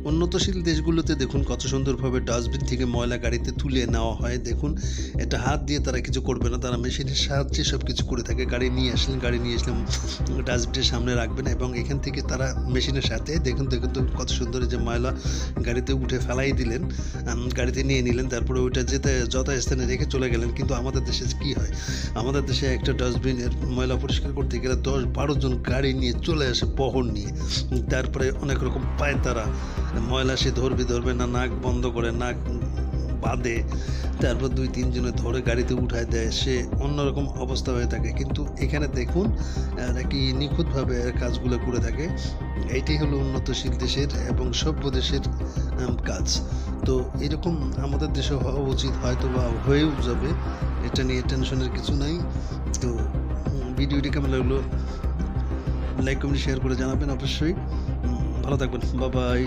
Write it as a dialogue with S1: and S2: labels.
S1: উন্নতশীল দেশগুলোতে দেখুন কত সুন্দরভাবে ডাস্টবিন থেকে ময়লা গাড়িতে তুলে নেওয়া হয়। দেখুন এটা হাত দিয়ে তারা কিছু করবে না, তারা মেশিনের সাহায্যে সব কিছু করে থাকে। গাড়ি নিয়ে আসলে ডাস্টবিনের সামনে রাখবেন এবং এখান থেকে তারা মেশিনের সাথে দেখুন তো কত সুন্দর যে ময়লা গাড়িতে উঠে ফেলাই দিলেন, গাড়িতে নিয়ে নিলেন, তারপরে ওইটা যথাস্থানে রেখে চলে গেলেন। কিন্তু আমাদের দেশে কী হয়, আমাদের দেশে একটা ডাস্টবিনের ময়লা পরিষ্কার করতে গেলে 10-12 জন গাড়ি নিয়ে চলে আসে বহর নিয়ে। তারপরে অনেক রকম পায় তারা, ময়লা সে ধরবে না, নাক বন্ধ করে নাক বাঁধে, তারপর 2-3 জনে ধরে গাড়িতে উঠায় দেয়, সে অন্যরকম অবস্থা হয়ে থাকে। কিন্তু এখানে দেখুন এরা কি নিখুঁতভাবে কাজগুলো করে থাকে। এইটাই হলো উন্নতশীল দেশের এবং সভ্য দেশের কাজ। তো এরকম আমাদের দেশে হওয়া উচিত, হয়তো বা হয়েও যাবে, এটা নিয়ে টেনশনের কিছু নাই। তো ভিডিওটি কেমন লাগলো লাইক কমেন্ট শেয়ার করে জানাবেন অবশ্যই। ভালো থাকবেন, বাই বাই।